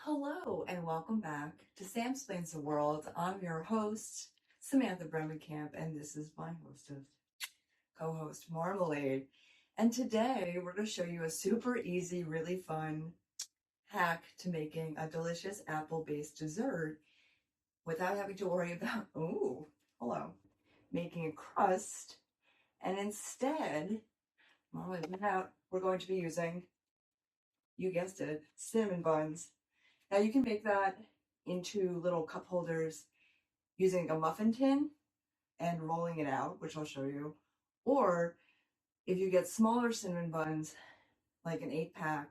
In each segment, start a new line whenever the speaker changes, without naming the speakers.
Hello and welcome back to Sam Explains the World. I'm your host, Samantha Bremekamp, and this is my co-host Marmalade. And today we're going to show you a super easy, really fun hack to making a delicious apple-based dessert without having to worry about, making a crust. And instead, Marmalade, we're going to be using, you guessed it, cinnamon buns. Now you can make that into little cup holders using a muffin tin and rolling it out, which I'll show you. Or if you get smaller cinnamon buns, like an 8-pack,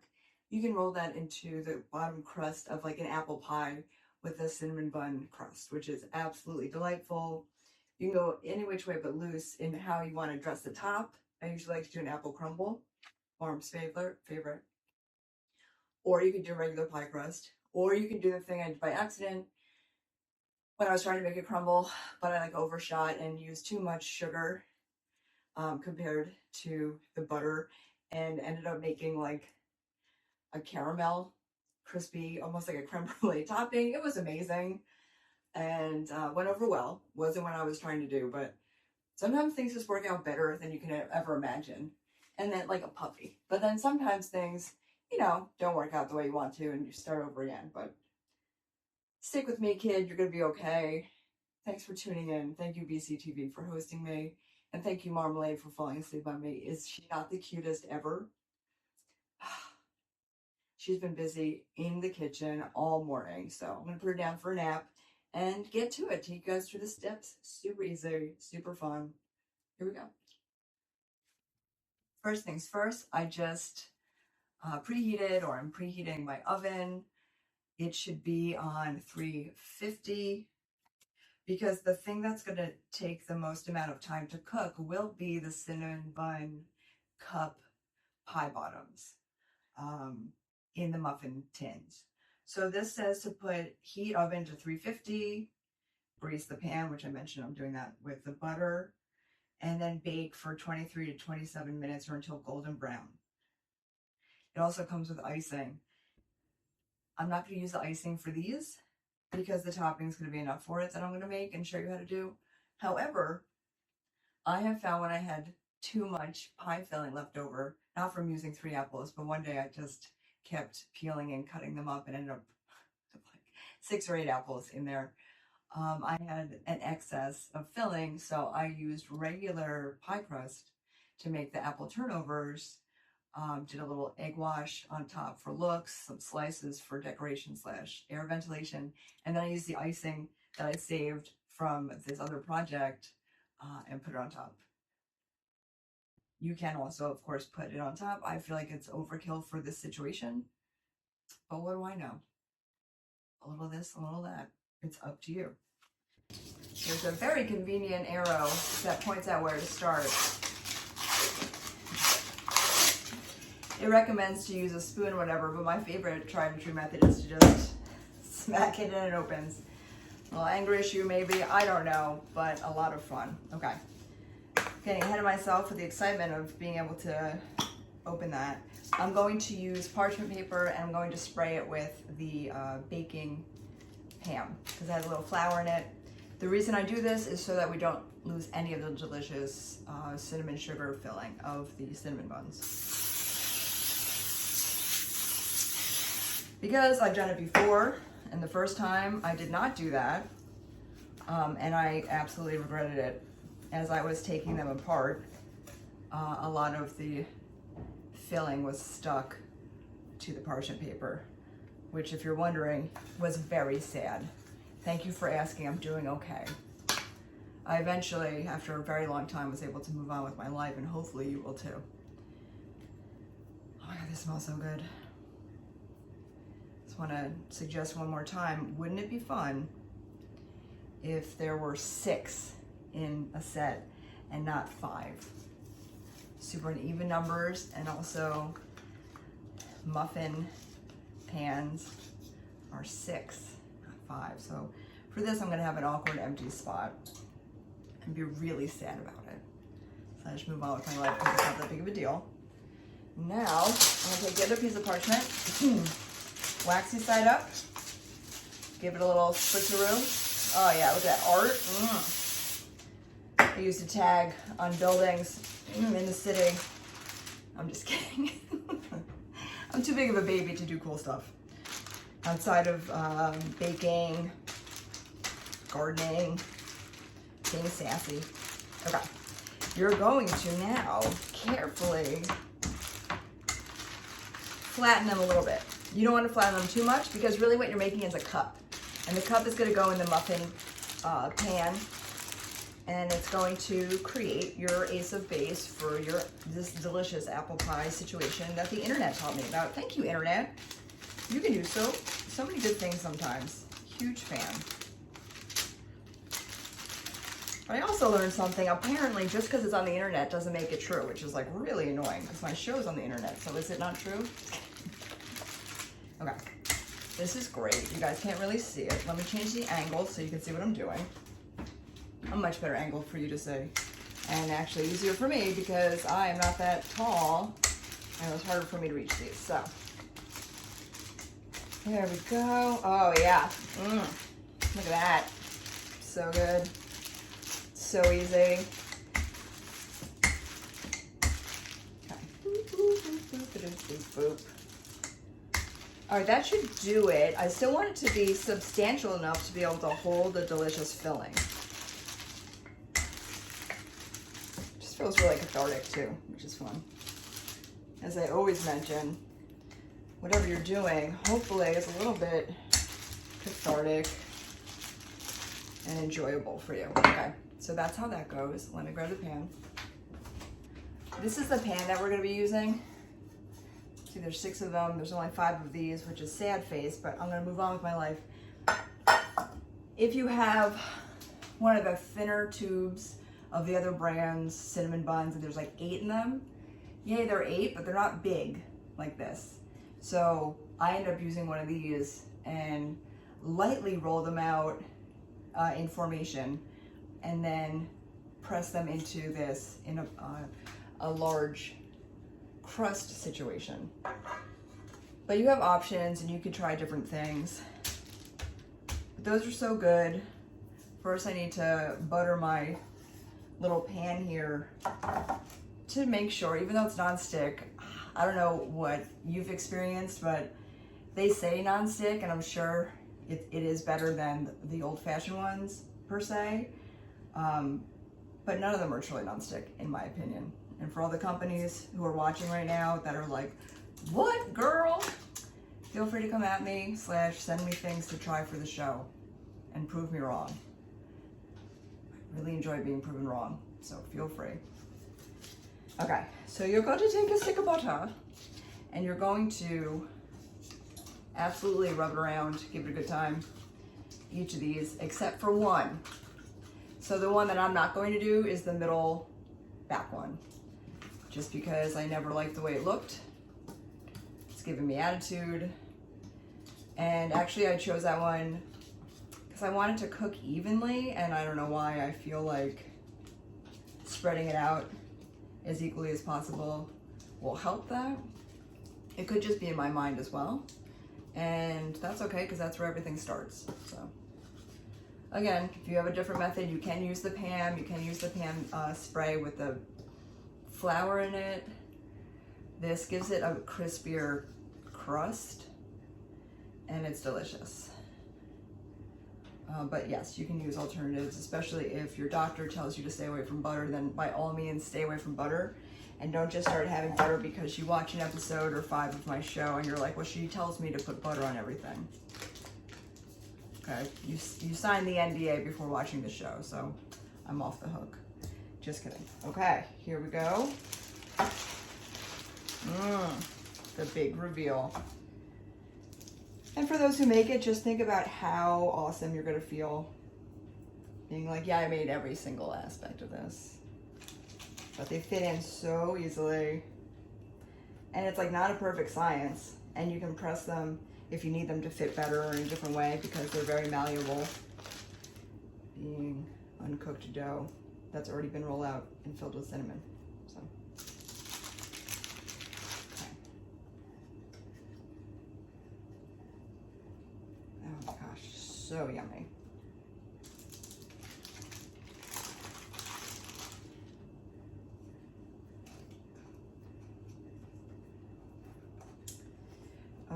you can roll that into the bottom crust of like an apple pie with a cinnamon bun crust, which is absolutely delightful. You can go any which way but loose in how you want to dress the top. I usually like to do an apple crumble, Norm's favorite. Or you could do a regular pie crust. Or you can do the thing I did by accident when I was trying to make a crumble, but I overshot and used too much sugar compared to the butter and ended up making like a caramel, crispy, almost like a creme brulee topping. It was amazing and went over well. Wasn't what I was trying to do, but sometimes things just work out better than you can ever imagine. And then like a puppy. But then sometimes things, don't work out the way you want to and you start over again. But stick with me, kid. You're going to be okay. Thanks for tuning in. Thank you, BCTV, for hosting me. And thank you, Marmalade, for falling asleep on me. Is she not the cutest ever? She's been busy in the kitchen all morning. So I'm going to put her down for a nap and get to it. Take you guys through the steps. Super easy, super fun. Here we go. First things first, I just I'm preheating my oven. It should be on 350 because the thing that's going to take the most amount of time to cook will be the cinnamon bun cup pie bottoms in the muffin tins. So this says to put heat oven to 350, grease the pan, which I mentioned I'm doing that with the butter, and then bake for 23 to 27 minutes or until golden brown. It also comes with icing. I'm not going to use the icing for these because the topping is going to be enough for it that I'm going to make and show you how to do. However, I have found when I had too much pie filling left over, not from using 3 apples, but one day I just kept peeling and cutting them up and ended up with like 6 or 8 apples in there. I had an excess of filling, so I used regular pie crust to make the apple turnovers. Did a little egg wash on top for looks, some slices for decoration / air ventilation, and then I used the icing that I saved from this other project and put it on top. You can also, of course, put it on top. I feel like it's overkill for this situation, but what do I know? A little of this, a little of that. It's up to you. There's a very convenient arrow that points out where to start. It recommends to use a spoon or whatever, but my favorite tried and true method is to just smack it and it opens. A little anger issue maybe, I don't know, but a lot of fun. Okay. Getting ahead of myself with the excitement of being able to open that. I'm going to use parchment paper and I'm going to spray it with the baking pan because it has a little flour in it. The reason I do this is so that we don't lose any of the delicious cinnamon sugar filling of the cinnamon buns. Because I've done it before, and the first time I did not do that, and I absolutely regretted it. As I was taking them apart, a lot of the filling was stuck to the parchment paper, which, if you're wondering, was very sad. Thank you for asking. I'm doing okay. I eventually, after a very long time, was able to move on with my life, and hopefully you will too. Oh my God, this smells so good. Want to suggest one more time, wouldn't it be fun if there were 6 in a set and not 5? Super even numbers, and also muffin pans are 6, not 5. So for this, I'm going to have an awkward empty spot and be really sad about it. So I just move on with my life because it's not that big of a deal. Now, I'm going to take the other piece of parchment Waxy side up. Give it a little switcheroo. Oh yeah, look at that art. I used to tag on buildings in the city. I'm just kidding. I'm too big of a baby to do cool stuff. Outside of baking, gardening, being sassy. Okay, you're going to now carefully flatten them a little bit. You don't want to flatten them too much because really what you're making is a cup. And the cup is going to go in the muffin pan, and it's going to create your ace of base for this delicious apple pie situation that the internet taught me about. Thank you, internet. You can do so many good things sometimes. Huge fan. But I also learned something. Apparently, just because it's on the internet doesn't make it true, which is like really annoying because my show's on the internet. So is it not true? Okay. This is great. You guys can't really see it. Let me change the angle so you can see what I'm doing. A much better angle for you to see. And actually easier for me because I am not that tall and it was harder for me to reach these. So, there we go. Oh yeah. Look at that. So good. So easy. Okay. Boop, boop, boop, boop, boop, boop. All right, that should do it. I still want it to be substantial enough to be able to hold the delicious filling. Just feels really cathartic too, which is fun. As I always mention, whatever you're doing, hopefully is a little bit cathartic and enjoyable for you. Okay, so that's how that goes. Let me grab the pan. This is the pan that we're gonna be using. See, there's 6 of them. There's only 5 of these, which is sad face, but I'm gonna move on with my life. If you have one of the thinner tubes of the other brands, cinnamon buns, and there's like 8 in them, yay, they're 8, but they're not big like this. So I end up using one of these and lightly roll them out in formation and then press them into this in a large crust situation. But you have options and you can try different things. But those are so good. First I need to butter my little pan here to make sure, even though it's nonstick, I don't know what you've experienced, but they say nonstick and I'm sure it is better than the old-fashioned ones per se. But none of them are truly nonstick in my opinion. And for all the companies who are watching right now that are like, what girl? Feel free to come at me / send me things to try for the show and prove me wrong. I really enjoy being proven wrong, so feel free. Okay, so you're going to take a stick of butter and you're going to absolutely rub it around, give it a good time, each of these, except for one. So the one that I'm not going to do is the middle back one. Just because I never liked the way it looked. It's giving me attitude. And actually I chose that one because I wanted to cook evenly, and I don't know why I feel like spreading it out as equally as possible will help that. It could just be in my mind as well. And that's okay because that's where everything starts. So again, if you have a different method, you can use the pan. You can use the pan spray with the flour in it. This gives it a crispier crust and it's delicious. But yes, you can use alternatives, especially if your doctor tells you to stay away from butter, then by all means stay away from butter. And don't just start having butter because you watch an episode or 5 of my show and you're like, well, she tells me to put butter on everything. Okay, you signed the NDA before watching the show, so I'm off the hook. Just kidding. Okay, here we go. The big reveal. And for those who make it, just think about how awesome you're gonna feel. Being like, yeah, I made every single aspect of this. But they fit in so easily. And it's like not a perfect science. And you can press them if you need them to fit better or in a different way because they're very malleable. Being uncooked dough that's already been rolled out and filled with cinnamon. So, okay. Gosh, so yummy.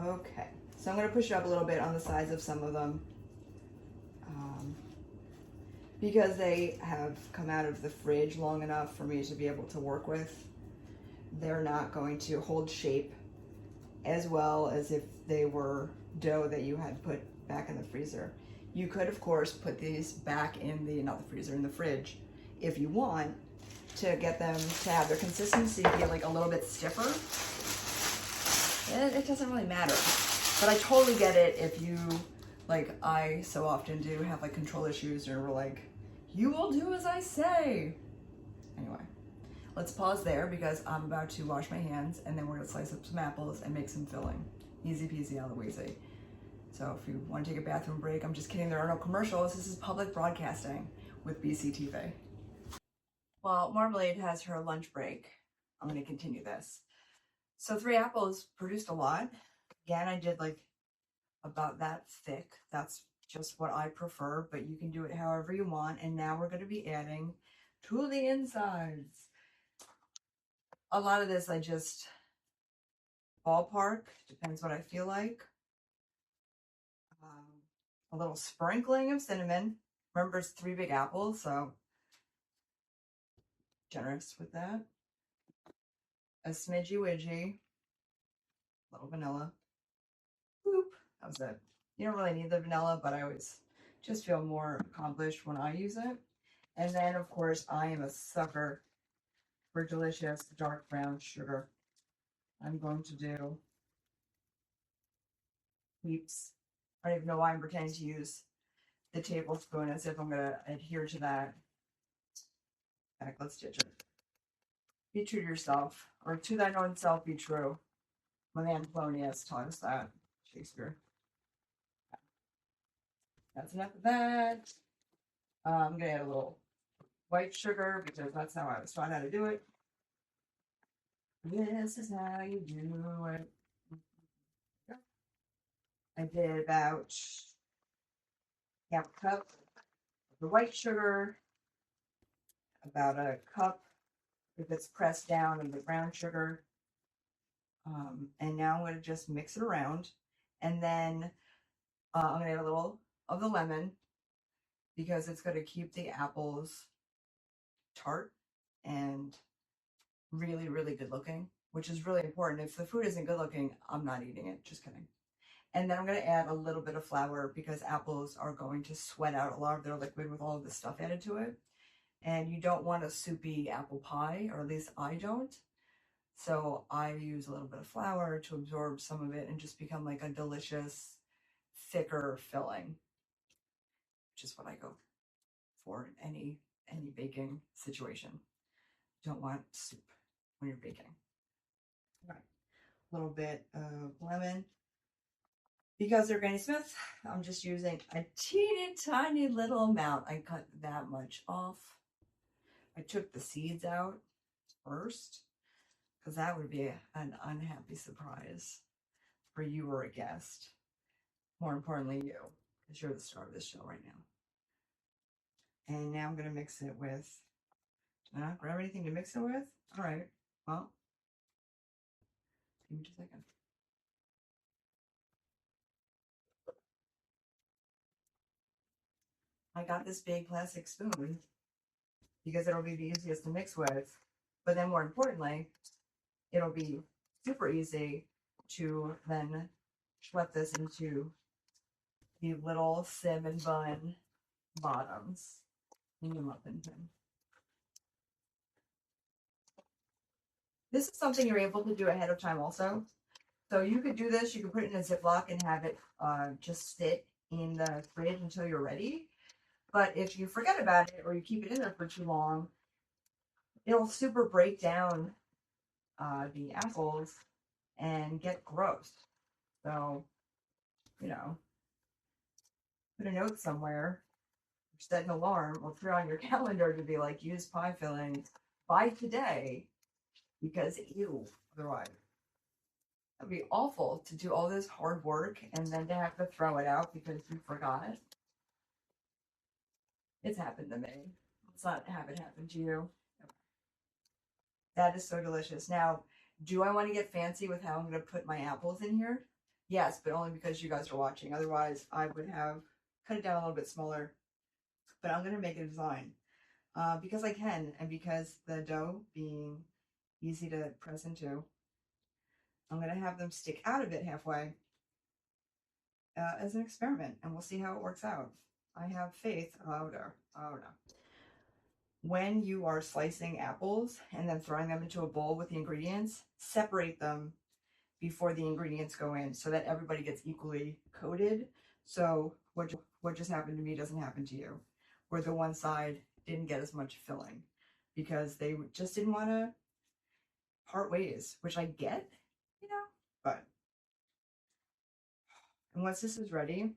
Okay, so I'm going to push it up a little bit on the sides of some of them because they have come out of the fridge long enough for me to be able to work with. They're not going to hold shape as well as if they were dough that you had put back in the freezer. You could, of course, put these back in the, not the freezer, in the fridge if you want to get them to have their consistency be like a little bit stiffer. It doesn't really matter. But I totally get it if you, like I so often do, have like control issues or we're like, you will do as I say. Anyway, let's pause there because I'm about to wash my hands and then we're gonna slice up some apples and make some filling. Easy peasy Aloisi. So if you want to take a bathroom break, I'm just kidding, there are no commercials. This is public broadcasting with BCTV. While Marmalade has her lunch break, I'm gonna continue this. So 3 apples produced a lot. Again, I did like about that thick. That's just what I prefer, but you can do it however you want. And now we're going to be adding to the insides. A lot of this I just ballpark, depends what I feel like. A little sprinkling of cinnamon. Remember, it's 3 big apples, so generous with that. A smidgy widgy. A little vanilla. Boop. That was it. You don't really need the vanilla, but I always just feel more accomplished when I use it. And then, of course, I am a sucker for delicious dark brown sugar. I'm going to do heaps. I don't even know why I'm pretending to use the tablespoon as if I'm going to adhere to that. Heck, let's ditch it. Be true to yourself, or to thine own self be true. My man Polonius taught us that, Shakespeare. That's enough of that. I'm going to add a little white sugar because that's how I was taught how to do it. This is how you do it. I did about half a cup of the white sugar, about a cup if it's pressed down of the brown sugar. And now I'm going to just mix it around. And then I'm going to add a little of the lemon because it's going to keep the apples tart and really, really good looking, which is really important. If the food isn't good looking, I'm not eating it. Just kidding. And then I'm going to add a little bit of flour because apples are going to sweat out a lot of their liquid with all of the stuff added to it. And you don't want a soupy apple pie, or at least I don't. So I use a little bit of flour to absorb some of it and just become like a delicious, thicker filling, which is what I go for in any baking situation. Don't want soup when you're baking. All right. A little bit of lemon. Because they're Granny Smith, I'm just using a teeny tiny little amount. I cut that much off. I took the seeds out first because that would be an unhappy surprise for you or a guest. More importantly, you, because you're the star of this show right now. And now I'm going to mix it with, did I not grab anything to mix it with? All right, well, give me 2 seconds. I got this big plastic spoon because it'll be the easiest to mix with. But then more importantly, it'll be super easy to then schlep this into the little cinna-bun bottoms in the muffin tin. This is something you're able to do ahead of time also. So you could do this, you could put it in a Ziploc and have it just sit in the fridge until you're ready. But if you forget about it or you keep it in there for too long, it'll super break down the apples and get gross. So, you know, put a note somewhere, set an alarm, or put it on your calendar to be like, use pie fillings by today, because ew, otherwise. It'd be awful to do all this hard work and then to have to throw it out because you forgot. It's happened to me. Let's not have it happen to you. That is so delicious. Now, do I want to get fancy with how I'm going to put my apples in here? Yes, but only because you guys are watching. Otherwise, I would have cut it down a little bit smaller. But I'm going to make a design because I can, and because the dough being easy to press into, I'm going to have them stick out of it halfway as an experiment, and we'll see how it works out. I have faith. Oh no. Oh no. When you are slicing apples and then throwing them into a bowl with the ingredients, separate them before the ingredients go in so that everybody gets equally coated. So what just happened to me doesn't happen to you, where the one side didn't get as much filling because they just didn't want to part ways, which I get, you know, but. And once this is ready,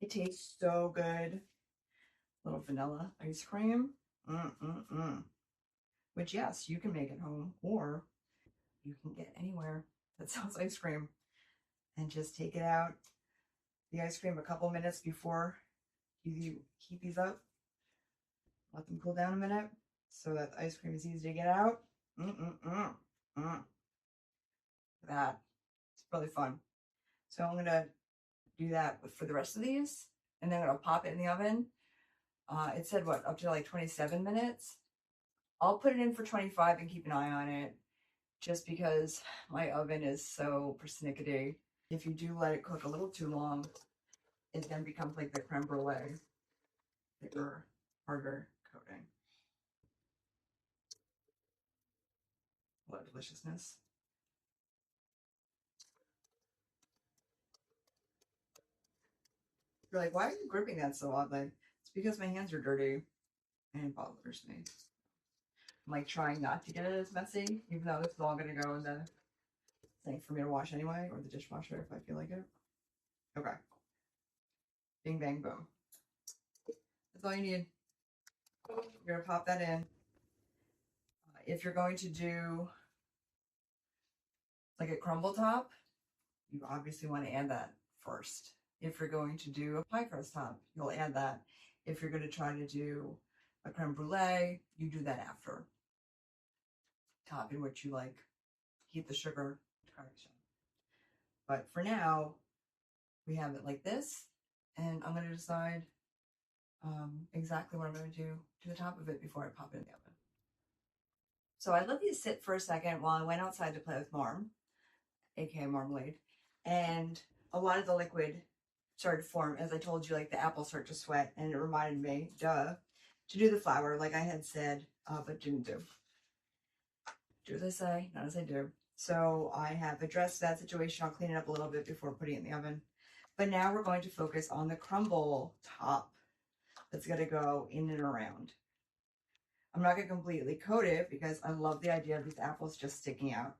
it tastes so good. Little vanilla ice cream. Which, yes, you can make at home, or you can get anywhere that sells ice cream and just take it out the ice cream a couple minutes before you heat these up. Let them cool down a minute so that the ice cream is easy to get out. That it's really fun. So I'm gonna do that for the rest of these, and then I'm gonna pop it in the oven. It said what, up to like 27 minutes. I'll put it in for 25 and keep an eye on it, just because my oven is so persnickety. If you do let it cook a little too long, it then becomes like the creme brulee, thicker, harder coating. A lot of deliciousness. You're like, why are you gripping that so oddly? It's because my hands are dirty and it bothers me. I'm like trying not to get it as messy, even though this is all gonna go in the sink for me to wash anyway, or the dishwasher if I feel like it. Okay. Bing, bang, boom. That's all you need. You're gonna pop that in. If you're going to do like a crumble top, you obviously want to add that first. If you're going to do a pie crust top, you'll add that. If you're going to try to do a creme brulee, you do that after. Top in which you like heat the sugar. But for now, we have it like this, and I'm going to decide exactly what I'm going to do to the top of it before I pop it in the oven. So I let these sit for a second while I went outside to play with marm, aka marmalade, and a lot of the liquid started to form. As I told you, like the apples start to sweat, and it reminded me, duh, to do the flour like I had said, but didn't do. Do as I say, not as I do. So I have addressed that situation. I'll clean it up a little bit before putting it in the oven. But now we're going to focus on the crumble top that's going to go in and around. I'm not going to completely coat it because I love the idea of these apples just sticking out.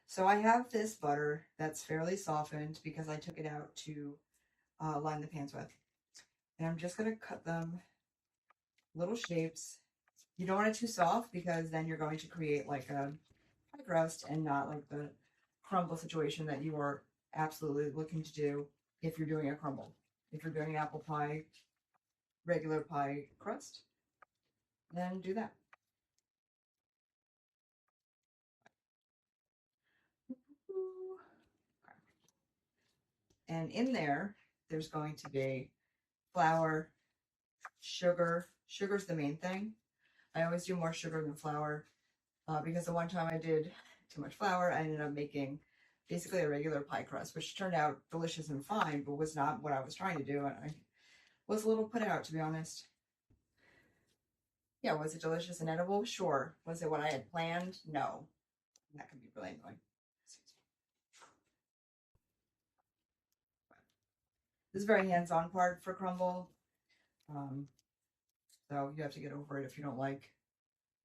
So I have this butter that's fairly softened because I took it out to line the pans with. And I'm just going to cut them little shapes. You don't want it too soft because then you're going to create like a pie crust and not like the crumble situation that you are absolutely looking to do if you're doing a crumble. If you're doing an apple pie, regular pie crust, then do that. And in there, there's going to be flour, sugar. Sugar's the main thing. I always do more sugar than flour because the one time I did too much flour, I ended up making basically a regular pie crust, which turned out delicious and fine, but was not what I was trying to do. And I was a little put out, to be honest. Yeah, was it delicious and edible? Sure. Was it what I had planned? No. That could be really annoying. This is a very hands-on part for crumble. So you have to get over it if you don't like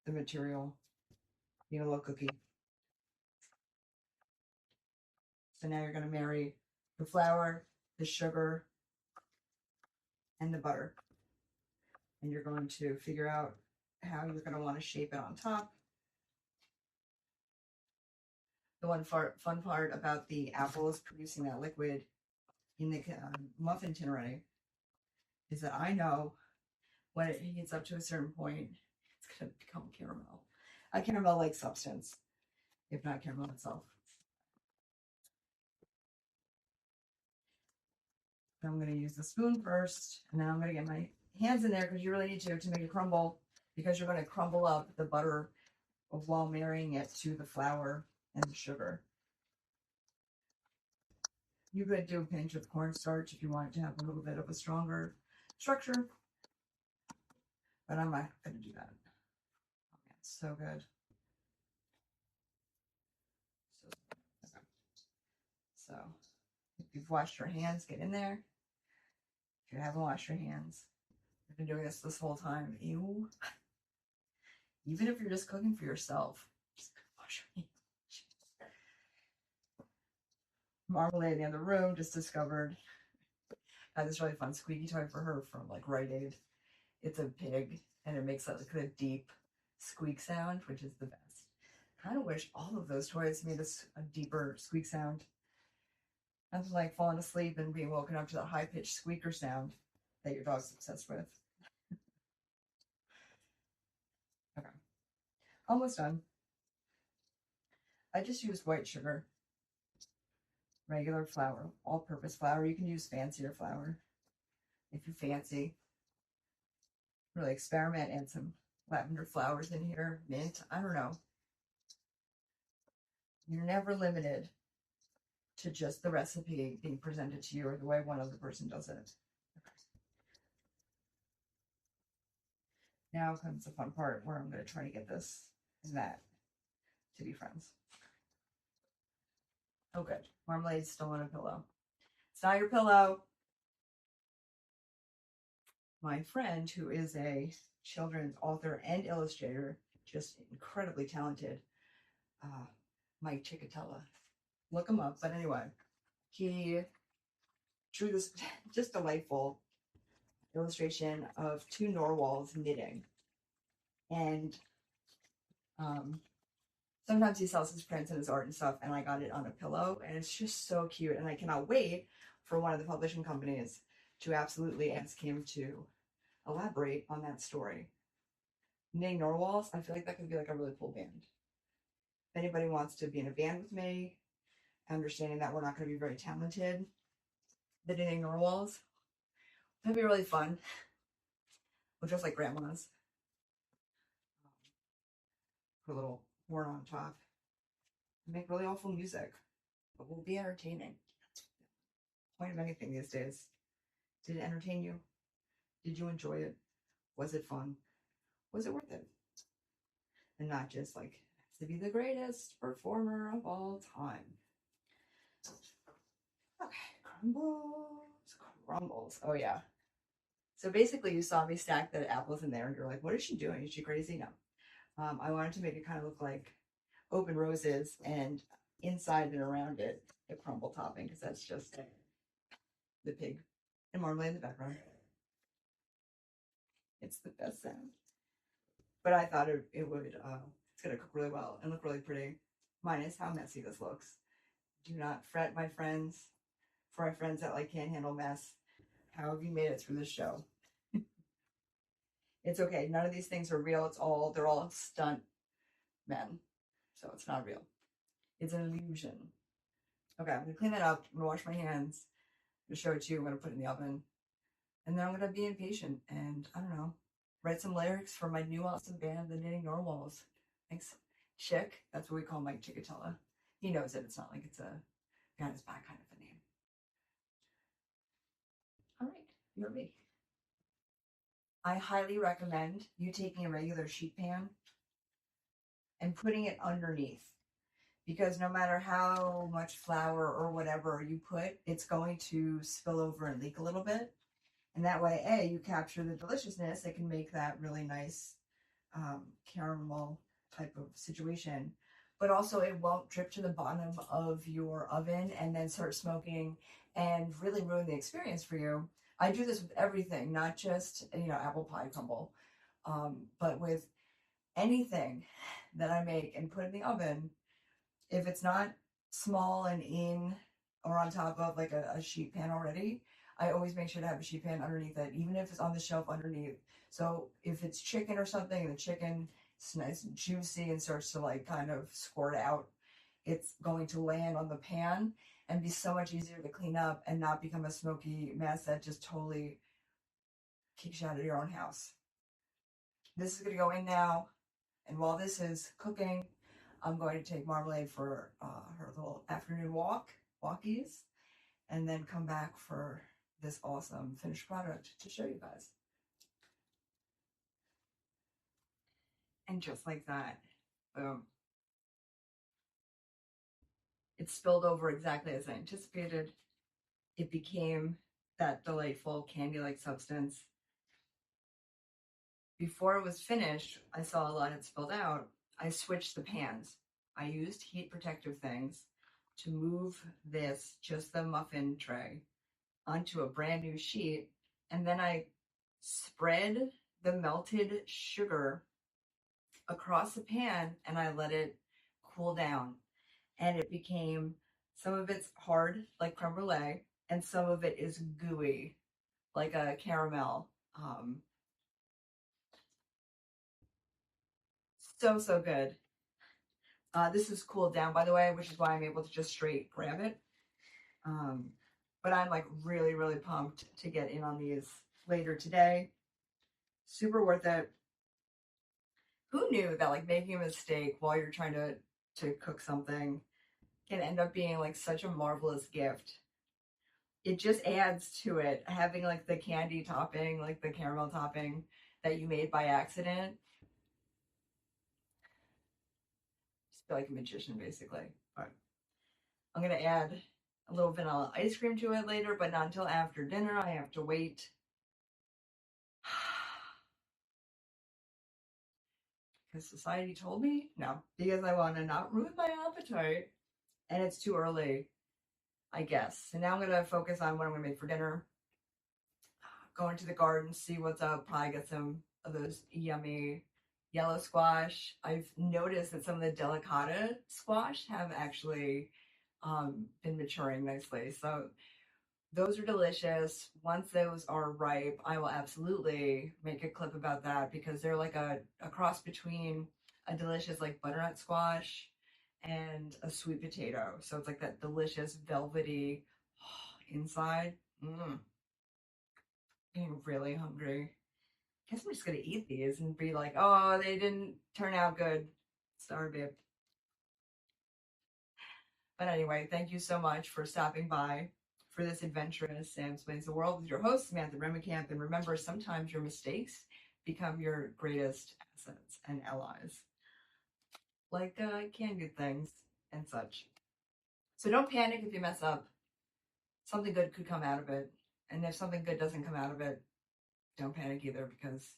the material being a little cookie. So now you're going to marry the flour, the sugar, and the butter. And you're going to figure out how you're going to want to shape it on top. The fun part about the apples producing that liquid in the muffin tin already is that I know when it heats up to a certain point, it's going to become caramel. A caramel-like substance, if not caramel itself. I'm going to use the spoon first, and then I'm going to get my hands in there because you really need to make it crumble, because you're going to crumble up the butter while marrying it to the flour and the sugar. You could do a pinch of cornstarch if you want it to have a little bit of a stronger structure, but I'm not going to do that. Oh, man, it's so good. So if you've washed your hands, get in there. If you haven't washed your hands, I've been doing this whole time. Ew. Even if you're just cooking for yourself, just wash your hands. Marmalade in the other room just discovered. I had this really fun squeaky toy for her from like Rite Aid. It's a pig, and it makes that kind of deep squeak sound, which is the best. I kind of wish all of those toys made a deeper squeak sound. Nothing like falling asleep and being woken up to that high-pitched squeaker sound that your dog's obsessed with. Okay, almost done. I just used white sugar, regular flour, all-purpose flour. You can use fancier flour if you fancy. Really experiment, and some lavender flowers in here, mint, I don't know. You're never limited to just the recipe being presented to you or the way one other person does it. Okay. Now comes the fun part where I'm going to try to get this and that to be friends. Oh, good. Marmalade's still on a pillow. It's not your pillow. My friend, who is a children's author and illustrator, just incredibly talented, Mike Chickatella. Look him up. But anyway, he drew this just delightful illustration of two narwhals knitting. And sometimes he sells his prints and his art and stuff, and I got it on a pillow, and it's just so cute. And I cannot wait for one of the publishing companies to absolutely ask him to elaborate on that story. Knitting narwhals, I feel like that could be like a really cool band. If anybody wants to be in a band with me, understanding that we're not going to be very talented, the knitting narwhals, that'd be really fun. We'll just like grandmas. Put a little horn on top. Make really awful music, but we'll be entertaining. That's the point of anything these days. Did it entertain you? Did you enjoy it? Was it fun? Was it worth it? And not just like to be the greatest performer of all time. Okay, crumbles. Oh yeah. So basically, you saw me stack the apples in there, and you're like, "What is she doing? Is she crazy?" No. I wanted to make it kind of look like open roses, and inside and around it, the crumble topping, because that's just the pig and marmalade in the background. It's the best sound. But I thought it would, it's going to cook really well and look really pretty, minus how messy this looks. Do not fret, my friends. For my friends that like can't handle mess, how have you made it through this show? It's okay. None of these things are real. They're all stunt men. So it's not real. It's an illusion. Okay, I'm going to clean that up. I'm going to wash my hands. I'm going to show it to you. I'm going to put it in the oven. And then I'm going to be impatient and, I don't know, write some lyrics for my new awesome band, the Knitting Narwhals. Thanks, Chick. That's what we call Mike Chickatella. He knows it. It's not like it's a behind his back kind of a name. All right, you're me. I highly recommend you taking a regular sheet pan and putting it underneath, because no matter how much flour or whatever you put, it's going to spill over and leak a little bit. And that way, you capture the deliciousness. It can make that really nice caramel type of situation. But also, it won't drip to the bottom of your oven and then start smoking and really ruin the experience for you. I do this with everything, not just, apple pie crumble, but with anything that I make and put in the oven. If it's not small and in or on top of like a sheet pan already, I always make sure to have a sheet pan underneath it, even if it's on the shelf underneath. So if it's chicken or something and the chicken is nice and juicy and starts to like kind of squirt out, it's going to land on the pan and be so much easier to clean up and not become a smoky mess that just totally kicks you out of your own house. This is going to go in now, and while this is cooking, I'm going to take Marmalade for her little afternoon walkies, and then come back for this awesome finished product to show you guys. And just like that, boom. It spilled over exactly as I anticipated. It became that delightful candy-like substance. Before it was finished, I saw a lot had spilled out. I switched the pans. I used heat protective things to move this, just the muffin tray, onto a brand new sheet. And then I spread the melted sugar across the pan and I let it cool down. And it became, some of it's hard like creme brulee, and some of it is gooey like a caramel. So good. This is cooled down, by the way, which is why I'm able to just straight grab it. But I'm like really pumped to get in on these later today. Super worth it. Who knew that like making a mistake while you're trying to cook something can end up being like such a marvelous gift? It just adds to it, having like the candy topping, like the caramel topping that you made by accident. Just feel like a magician basically. But I'm gonna add a little vanilla ice cream to it later, but not until after dinner. I have to wait. Because society told me? No, because I want to not ruin my appetite. And it's too early, I guess. So now I'm going to focus on what I'm going to make for dinner. Go into the garden, see what's up, probably get some of those yummy yellow squash. I've noticed that some of the delicata squash have actually been maturing nicely. So those are delicious. Once those are ripe, I will absolutely make a clip about that because they're like a cross between a delicious like butternut squash and a sweet potato. So it's like that delicious velvety inside. Being really hungry. Guess I'm just gonna eat these and be like, oh, they didn't turn out good. Sorry, babe. But anyway, thank you so much for stopping by for this adventurous Sam Explains the World with your host, Samantha Bremekamp. And remember, sometimes your mistakes become your greatest assets and allies, like candy things and such. So don't panic if you mess up. Something good could come out of it. And if something good doesn't come out of it, don't panic either because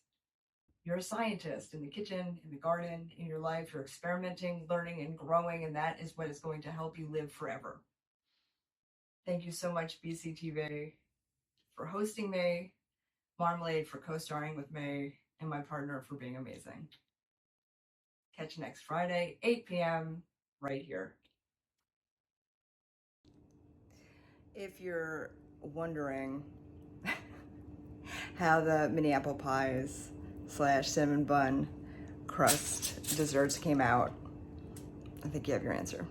you're a scientist in the kitchen, in the garden, in your life. You're experimenting, learning, and growing, and that is what is going to help you live forever. Thank you so much, BCTV, for hosting me, Marmalade for co-starring with me, and my partner for being amazing. Catch you next Friday, 8 p.m. right here. If you're wondering how the mini apple pies / cinnamon bun crust desserts came out, I think you have your answer.